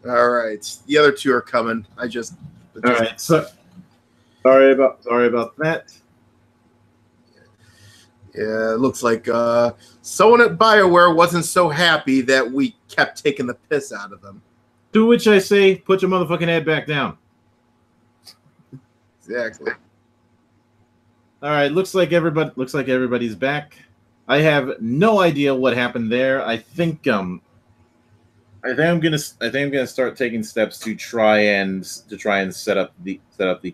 All right. The other two are coming. All right. So sorry about that. Yeah, it looks like someone at BioWare wasn't so happy that we kept taking the piss out of them. To which I say, put your motherfucking head back down. Exactly. All right, looks like everybody's back. I have no idea what happened there. I think I'm gonna start taking steps to try and set up the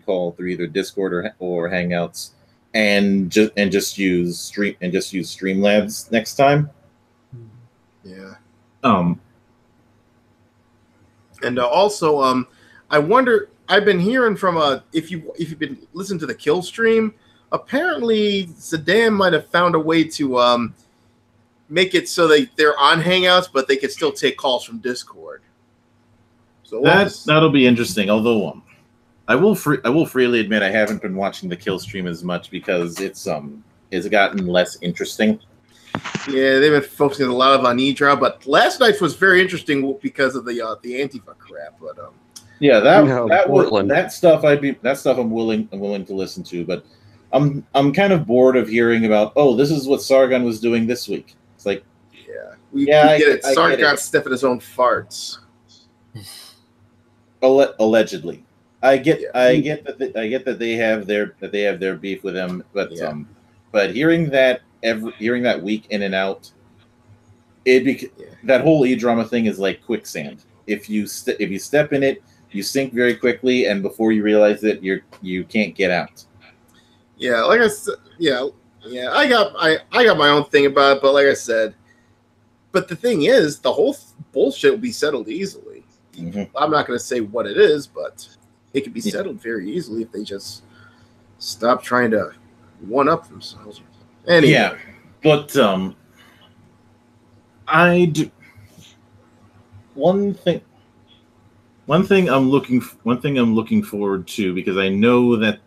call through either Discord or Hangouts, and just use Streamlabs next time. Yeah. And also, I wonder. I've been hearing from if you've been listening to the Kill stream, apparently Zidane might have found a way to make it so they're on Hangouts, but they can still take calls from Discord. So that'll be interesting. Although I will freely admit I haven't been watching the Kill stream as much because it's gotten less interesting. Yeah, they've been focusing a lot on Idra, but last night's was very interesting because of the Antifa crap. But yeah, that stuff I'm willing to listen to, but I'm kind of bored of hearing about, oh, this is what Sargon was doing this week. It's like, we get it. Sargon's sniffing his own farts. Allegedly, I get that they have their beef with him, but hearing that week in and out, that whole E-drama thing is like quicksand. If you step in it, you sink very quickly, and before you realize it, you can't get out. Yeah, like I said, I got my own thing about it, but like I said, but the thing is, the whole bullshit will be settled easily. Mm-hmm. I'm not going to say what it is, but it can be settled very easily if they just stop trying to one-up themselves. Anyway. Yeah, but I do one thing I'm looking forward to, because I know that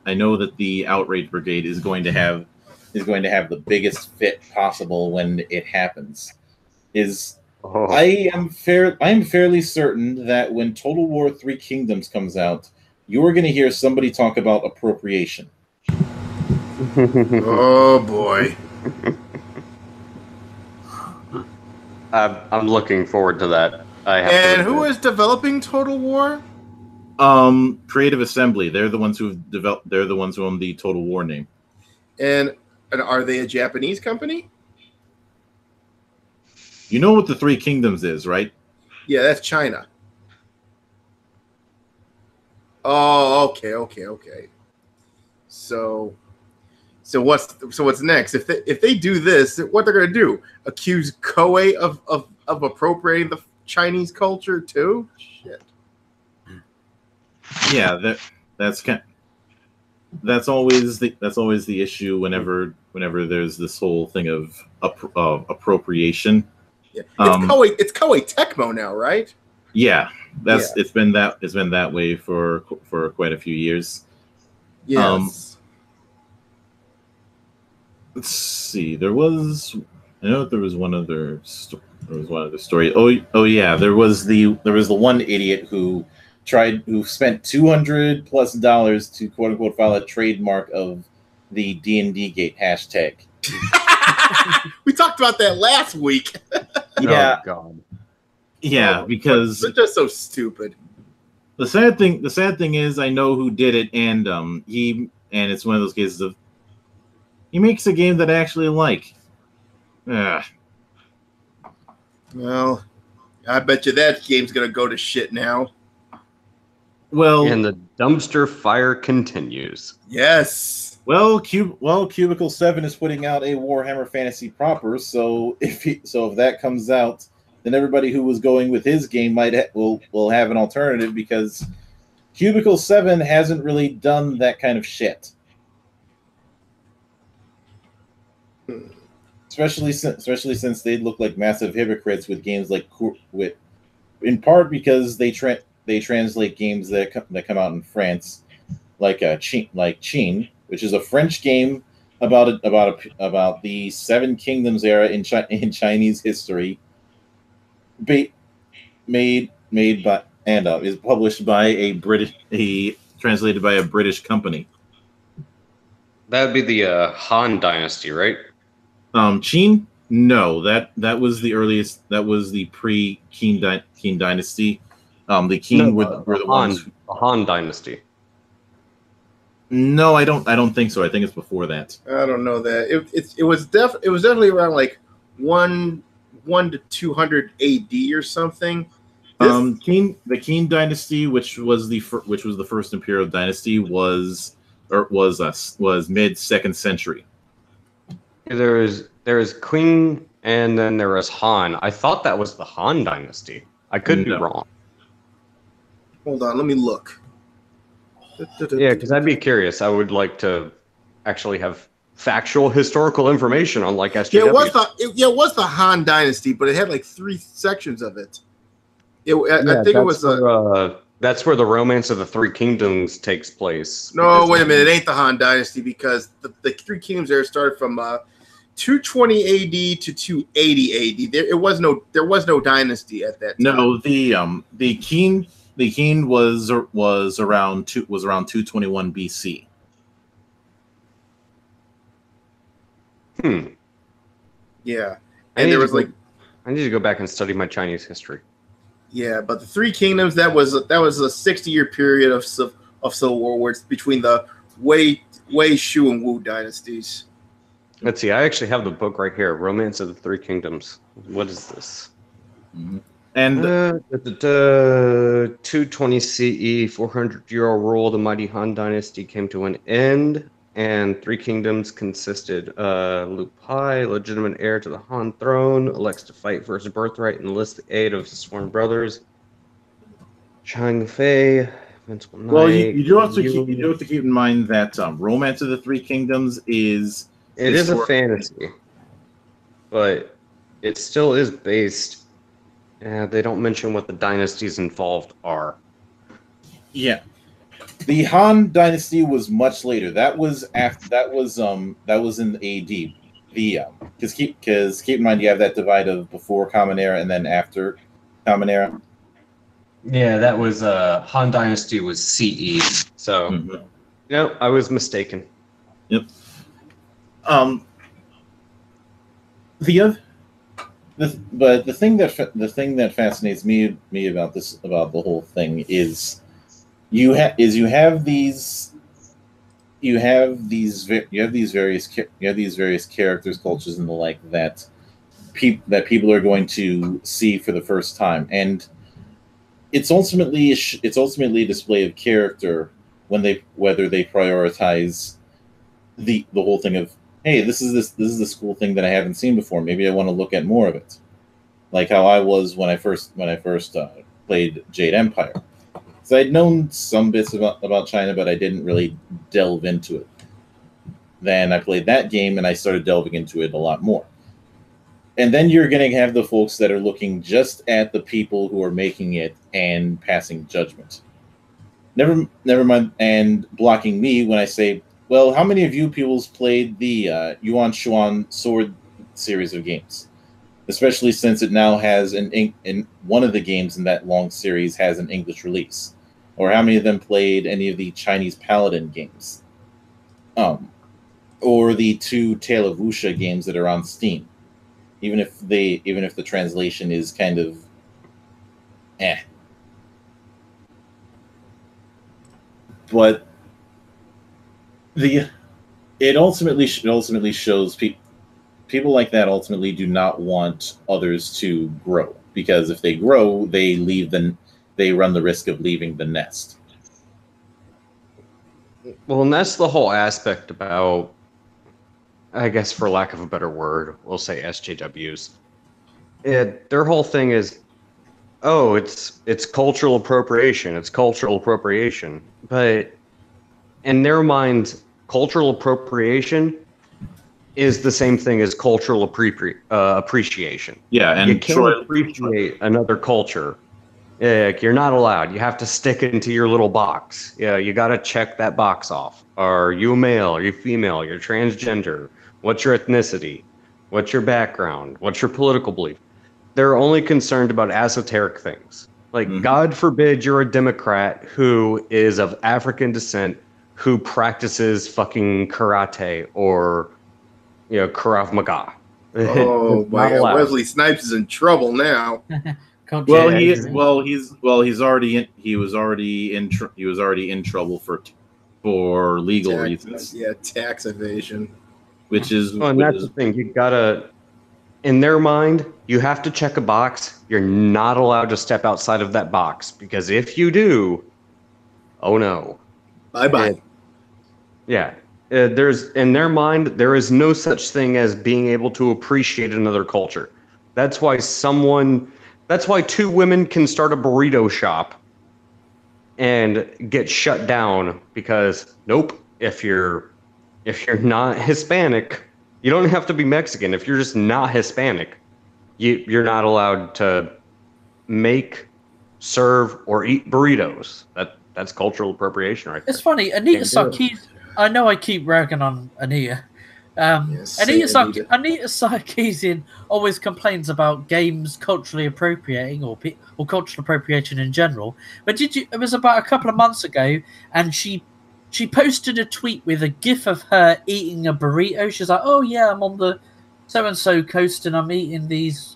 the Outrage Brigade is going to have the biggest fit possible when it happens. I am fairly certain that when Total War 3 Kingdoms comes out, you are going to hear somebody talk about appropriation. Oh boy. I'm looking forward to that. And who is developing Total War? Creative Assembly. They're the ones who own the Total War name. And are they a Japanese company? You know what the Three Kingdoms is, right? Yeah, that's China. Oh, okay. So what's next? If they do this, what they're gonna do? Accuse Koei of appropriating the Chinese culture too? Shit. Yeah, that's always the issue whenever there's this whole thing of appropriation. Yeah. It's Koei Tecmo now, right? Yeah, it's been that way for quite a few years. Yes. Let's see. I know there was one other story. Oh yeah, there was the one idiot who spent $200+ to quote unquote file a trademark of the D&D Gate hashtag. We talked about that last week. Yeah. Oh, God. Yeah, because they're just so stupid. The sad thing is, I know who did it, and it's one of those cases of he makes a game that I actually like. Well, I bet you that game's gonna go to shit now. Well, and the dumpster fire continues. Yes. Well, Cubicle 7 is putting out a Warhammer Fantasy proper, so if that comes out, then everybody who was going with his game will have an alternative, because Cubicle 7 hasn't really done that kind of shit. Especially since they look like massive hypocrites with games like in part because they translate games that come out in France, like Qin, which is a French game about the Seven Kingdoms era in Chinese history, made and is published by translated by a British company. That would be the Han Dynasty, right? Qin? No, that was the earliest. That was the pre-Qin Qin Dynasty. The Qin were the ones. The Han Dynasty. No, I don't think so. I think it's before that. I don't know that. It was definitely around like 1 to 200 AD or something. The Qin Dynasty, which was the first imperial dynasty, was mid 2nd century. There is Queen, and then there was Han. I thought that was the Han Dynasty. I could be wrong. Hold on, let me look. Yeah, because I'd be curious. I would like to actually have factual historical information on like SJW. Yeah, it was the Han Dynasty, but it had like 3 sections of it. I think it was that's where the Romance of the Three Kingdoms takes place. No, wait a minute. It ain't the Han Dynasty because the Three Kingdoms there started from 220 AD to 280 AD. There was no dynasty at that time. No, the Qin was around 221 BC. Yeah, and there was like I need to go back and study my Chinese history. Yeah, but the Three Kingdoms that was a 60-year period of civil war wars between the Wei, Shu, and Wu dynasties. Let's see. I actually have the book right here, Romance of the Three Kingdoms. What is this? Mm-hmm. And 220 CE, 400-year rule, the mighty Han Dynasty came to an end, and Three Kingdoms consisted Liu Pai, legitimate heir to the Han throne, elects to fight for his birthright and enlists the aid of his sworn brothers. Chang Fei, Invincible Knight. Well, you do have to keep in mind that Romance of the Three Kingdoms is a fantasy, but it still is based. They don't mention what the dynasties involved are. Yeah, the Han Dynasty was much later. That was in AD. Because keep in mind you have that divide of before Common Era and then after Common Era. Yeah, that was Han Dynasty was CE. So, I was mistaken. Yep. But the thing that fascinates me about the whole thing is you have these various characters, cultures, and the like that people are going to see for the first time, and it's ultimately a display of character whether they prioritize the whole thing of, hey, this is this cool thing that I haven't seen before. Maybe I want to look at more of it. Like how I was when I first played Jade Empire. So I'd known some bits about China, but I didn't really delve into it. Then I played that game and I started delving into it a lot more. And then you're going to have the folks that are looking just at the people who are making it and passing judgment. Never mind, and blocking me when I say, well, how many of you people's played the Yuan Shuan Sword series of games? Especially since it now has in one of the games in that long series has an English release. Or how many of them played any of the Chinese Paladin games? Or the 2 Tale of Wuxia games that are on Steam. Even if the translation is kind of But it ultimately shows people like that ultimately do not want others to grow, because if they grow, they run the risk of leaving the nest. Well, and that's the whole aspect about, I guess, for lack of a better word, we'll say SJWs. Their whole thing is, oh, it's cultural appropriation. It's cultural appropriation. But in their minds, cultural appropriation is the same thing as cultural appreciation. Yeah, and you can't appreciate another culture. You're not allowed. You have to stick it into your little box. Yeah, you got to check that box off. Are you a male? Are you female? You're transgender. What's your ethnicity? What's your background? What's your political belief? They're only concerned about esoteric things. Like, God forbid you're a Democrat who is of African descent who practices fucking karate or, Krav Maga. Oh It's my not God, allowed. Wesley Snipes is in trouble now. Well, Yeah, he's already in trouble for legal reasons, Tax evasion. which is Well, and that's the thing. You gotta, in their mind, you have to check a box. You're not allowed to step outside of that box because if you do, oh no. Bye bye. Yeah. There's in their mind, there is no such thing as being able to appreciate another culture. That's why two women can start a burrito shop and get shut down because nope, if you're not Hispanic, you don't have to be Mexican. If you're just not Hispanic, you're not allowed to make, serve, or eat burritos. That's cultural appropriation right there. It's funny, Anita Sarkeesian. I know I keep ragging on Anita. Anita Sarkeesian always complains about games culturally appropriating or cultural appropriation in general. But it was about a couple of months ago, and she posted a tweet with a gif of her eating a burrito. She's like, "Oh yeah, I'm on the so and so coast, and I'm eating these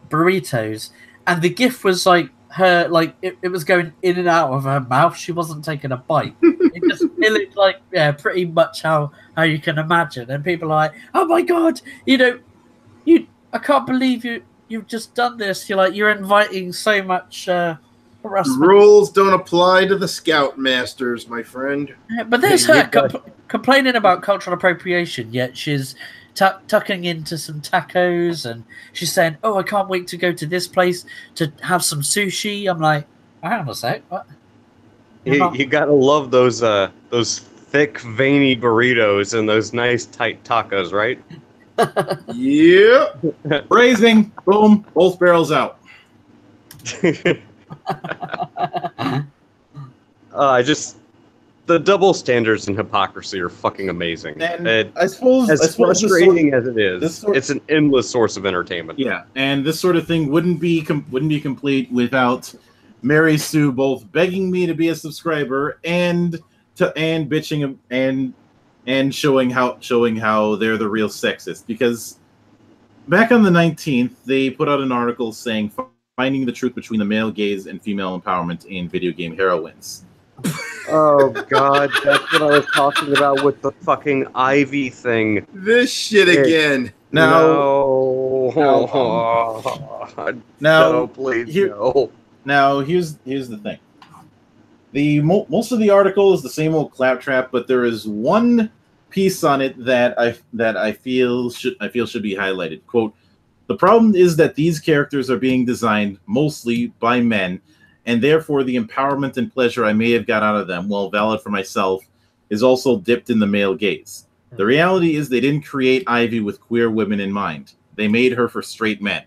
burritos." And the gif was like her, like it was going in and out of her mouth. She wasn't taking a bite. It looked like, pretty much how you can imagine. And people are like, "Oh my God, I can't believe you've just done this. You're inviting so much harassment." Rules don't apply to the Scoutmasters, my friend. Yeah, but there's her complaining about cultural appropriation, yet she's tucking into some tacos, and she's saying, "Oh, I can't wait to go to this place to have some sushi." I'm like, hang on a sec, what? You gotta love those thick, veiny burritos and those nice, tight tacos, right? Yeah. Raising, boom, both barrels out. The double standards and hypocrisy are fucking amazing. And I suppose, as frustrating as it is, it's an endless source of entertainment. Yeah, and this sort of thing wouldn't be complete without Mary Sue both begging me to be a subscriber and bitching and showing how they're the real sexist. Because back on the 19th, they put out an article saying finding the truth between the male gaze and female empowerment in video game heroines. Oh God, that's what I was talking about with the fucking Ivy thing. This shit again. No, please, no. Now here's the thing. Most of the article is the same old claptrap, but there is one piece on it that I feel should be highlighted. Quote: "The problem is that these characters are being designed mostly by men, and therefore the empowerment and pleasure I may have got out of them, while valid for myself, is also dipped in the male gaze. The reality is they didn't create Ivy with queer women in mind. They made her for straight men."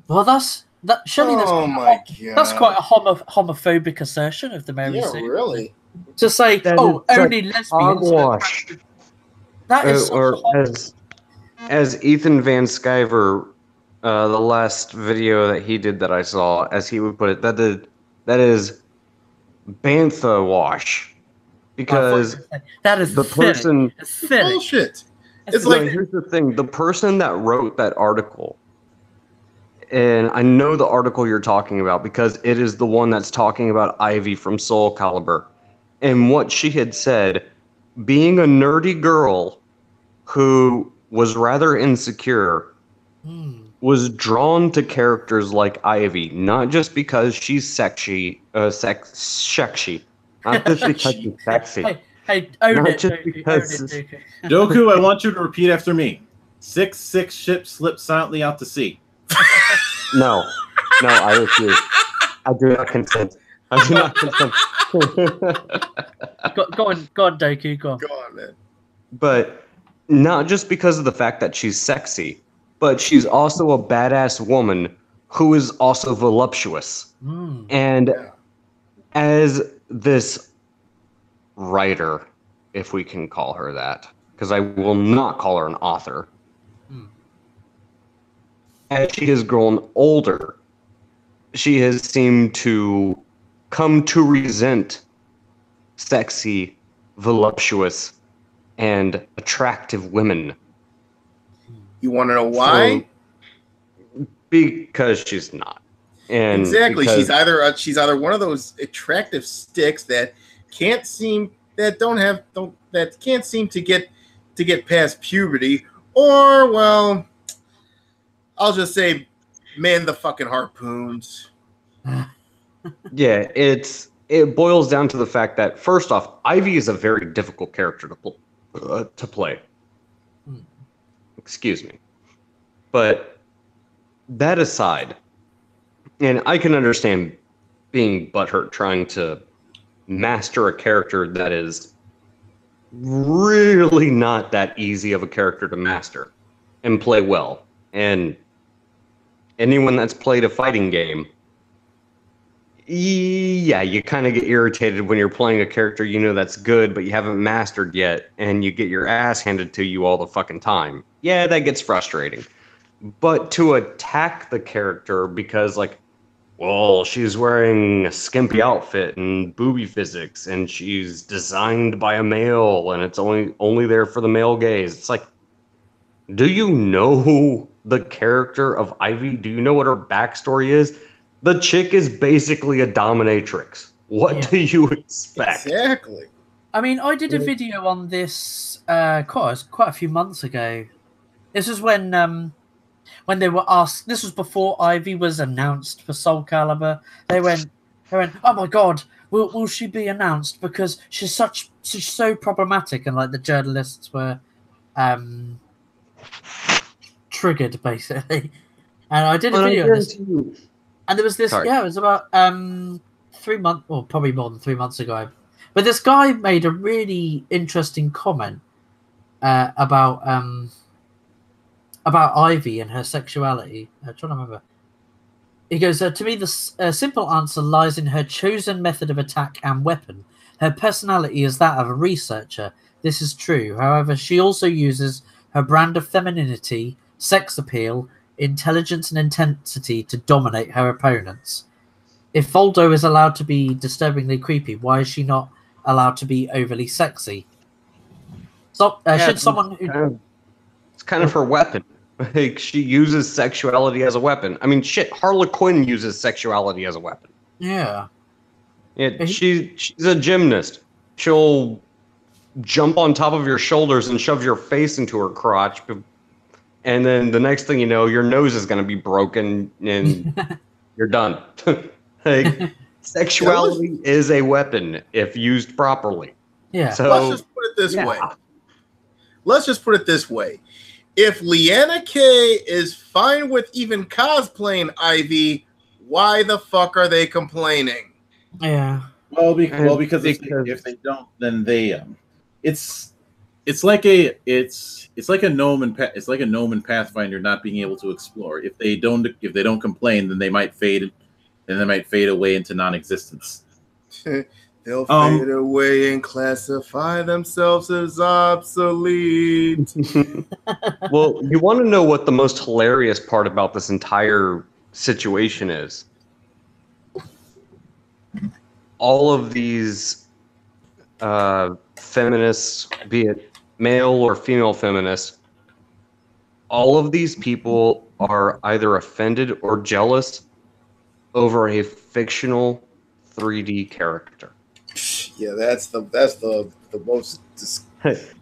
Well, that's quite a homophobic assertion of the Mary Sue. Yeah, really. To say, only lesbians. That is as Ethan Van Sciver, the last video that he did that I saw, as he would put it, that is bantha wash, because that is the person. It's bullshit. Here's the thing: the person that wrote that article, and I know the article you're talking about because it is the one that's talking about Ivy from Soul Calibur, and what she had said, being a nerdy girl who was rather insecure. Was drawn to characters like Ivy, not just because she's sexy, sexy. Not just because she's sexy. Hey, own it, Doku, I want you to repeat after me. 6 ships slip silently out to sea. No, I refuse. I do not consent. I do not consent. Go on, Doku, go on. Go on, man. But not just because of the fact that she's sexy, but she's also a badass woman who is also voluptuous. And as this writer, if we can call her that, because I will not call her an author, as she has grown older, she has seemed to come to resent sexy, voluptuous, and attractive women. You want to know why? Because she's not. And exactly, because she's either one of those attractive sticks that can't seem to get past puberty, or well, I'll just say, man, the fucking harpoons. Yeah, it boils down to the fact that first off, Ivy is a very difficult character to play. Excuse me, but that aside, and I can understand being butthurt trying to master a character that is really not that easy of a character to master and play well. And anyone that's played a fighting game, yeah, you kind of get irritated when you're playing a character you know that's good, but you haven't mastered yet, and you get your ass handed to you all the fucking time. Yeah, that gets frustrating. But to attack the character because, like, well, she's wearing a skimpy outfit and booby physics, and she's designed by a male, and it's only there for the male gaze. It's like, do you know the character of Ivy? Do you know what her backstory is? The chick is basically a dominatrix. What do you expect? Exactly. I mean, I did a video on this quite a few months ago. This was when they were asked. This was before Ivy was announced for Soul Calibur. They went, "Oh my god, will she be announced? Because she's so problematic." And like the journalists were triggered basically. And I did a video on this. And there was this, it was about 3 months, or probably more than 3 months ago. But this guy made a really interesting comment about Ivy and her sexuality. I'm trying to remember. He goes, to me, the simple answer lies in her chosen method of attack and weapon. Her personality is that of a researcher. This is true. However, she also uses her brand of femininity, sex appeal, intelligence and intensity to dominate her opponents. If Voldo is allowed to be disturbingly creepy, why is she not allowed to be overly sexy? So, should someone who... It's kind of her weapon. Like, she uses sexuality as a weapon. I mean, shit, Harlequin uses sexuality as a weapon. Yeah. She's a gymnast. She'll jump on top of your shoulders and shove your face into her crotch, and then the next thing you know, your nose is going to be broken and you're done. Like, sexuality is a weapon if used properly. Yeah. So let's just put it this way. If Leanna K is fine with even cosplaying Ivy, why the fuck are they complaining? Yeah. Well, because if they don't, then they it's like a gnome and Pathfinder not being able to explore. If they don't complain, then they might fade away into non-existence. They'll fade away and classify themselves as obsolete. Well, you want to know what the most hilarious part about this entire situation is? All of these feminists, be it male or female feminists, all of these people are either offended or jealous over a fictional 3D character. Yeah, that's the most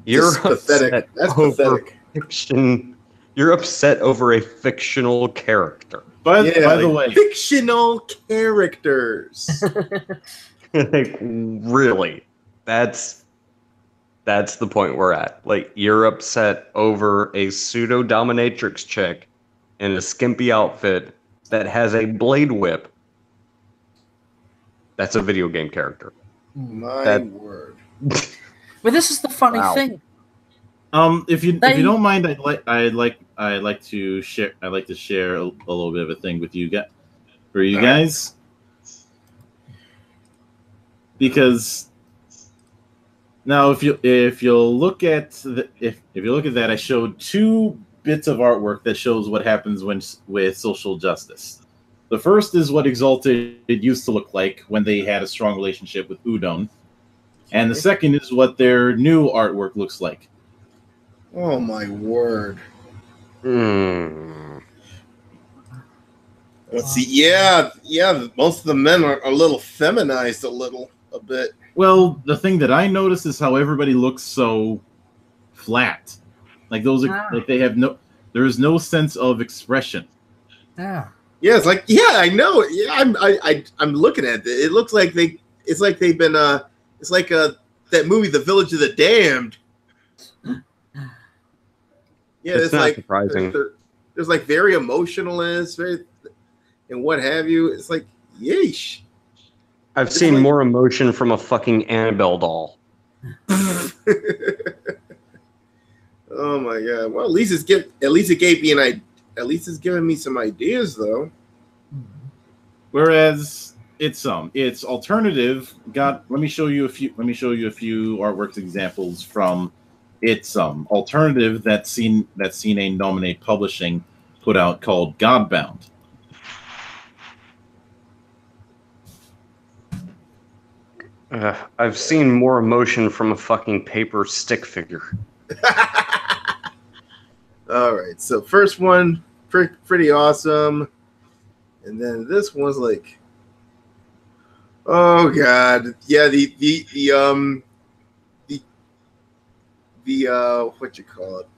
You're pathetic. That's pathetic. Fiction. You're upset over a fictional character. By the way, fictional characters. Like, really? That's the point we're at. Like, you're upset over a pseudo dominatrix chick in a skimpy outfit that has a blade whip. That's a video game character. My word. Well, this is the funny thing. If you don't mind, I'd like to share a little bit of a thing with you guys, for you guys, because now if you'll look at that, I showed 2 bits of artwork that shows what happens with social justice. The first is what Exalted used to look like when they had a strong relationship with Udon. And the second is what their new artwork looks like. Oh my word. Let's see. Yeah. Most of the men are a little feminized a bit. Well, the thing that I noticed is how everybody looks so flat. Like those, like they have there is no sense of expression. Yeah. Yeah, it's like, yeah, I know. Yeah, I'm looking at it. It looks like it's like they've been it's like that movie, The Village of the Damned. Yeah, it's not like surprising. There's like very emotionalist, very, and what have you. It's like, yeesh. I've seen more emotion from a fucking Annabelle doll. Oh my god! Well, at least it's giving me some ideas though. Whereas it's alternative. Let me show you a few artworks examples from its alternative that's seen a Nominate Publishing put out called Godbound. I've seen more emotion from a fucking paper stick figure. All right, so first one, pretty awesome, and then this one's like, oh god, yeah, the what you call it,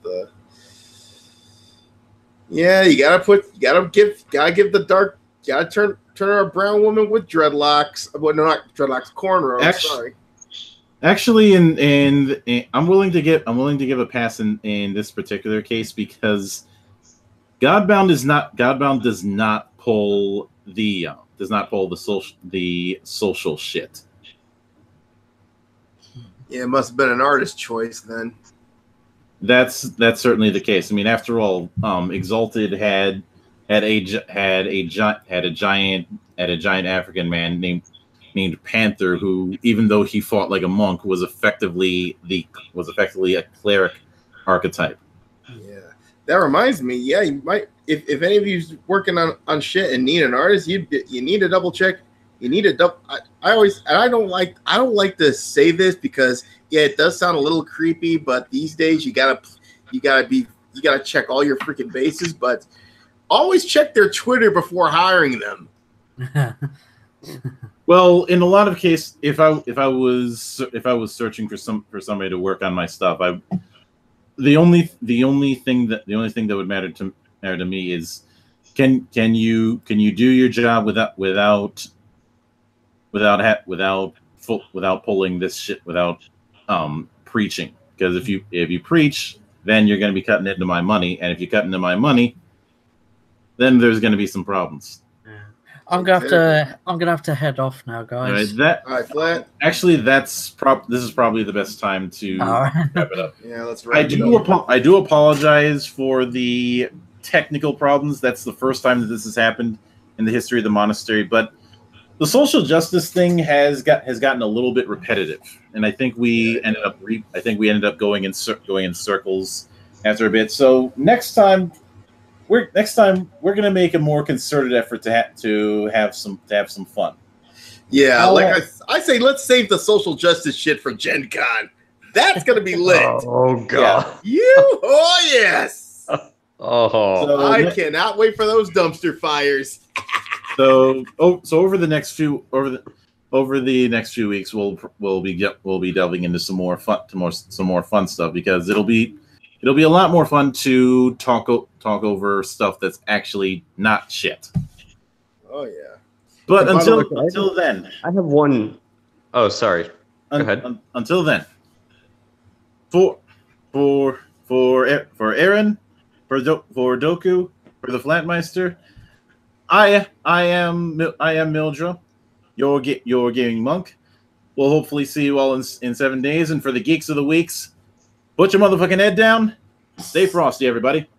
you gotta give the dark, turn a brown woman with dreadlocks, well, no, not dreadlocks, cornrows. Sorry. Actually, and I'm willing to give a pass in this particular case because Godbound does not pull the social shit. Yeah, it must have been an artist choice then. That's certainly the case. I mean, after all, Exalted had a giant African man named Panther, who, even though he fought like a monk, was effectively a cleric archetype. Yeah, that reminds me. Yeah, you might, if any of you's working on shit and need an artist, you need to double check. You need to double. I don't like to say this because it does sound a little creepy, but these days you gotta check all your freaking bases. But always check their Twitter before hiring them. Well, in a lot of cases, if I was searching for somebody to work on my stuff, the only thing that would matter to me is can you do your job without pulling this shit, without preaching, because if you preach, then you're going to be cutting into my money, and if you cut into my money, then there's going to be some problems. I'm gonna have to head off now, guys. All right, Flat. Actually, this is probably the best time to wrap it up. Yeah, let's wrap it up. I do apologize for the technical problems. That's the first time that this has happened in the history of the monastery. But the social justice thing has gotten a little bit repetitive, and I think we ended up going in circles after a bit. So next time we're gonna make a more concerted effort to have some fun. Yeah, I say, let's save the social justice shit for Gen Con. That's gonna be lit. Oh god. Yeah. Oh yes. Oh. So I cannot wait for those dumpster fires. So over the next few weeks, we'll be delving into some more fun stuff, because it'll be a lot more fun to talk over stuff that's actually not shit. Oh yeah. But until then, I have one. Oh, sorry. Go ahead. Until then, for Aaron, for Doku, for the Flatmeister, I am Mildra, your gaming monk. We'll hopefully see you all in 7 days. And for the geeks of the weeks, put your motherfucking head down. Stay frosty, everybody.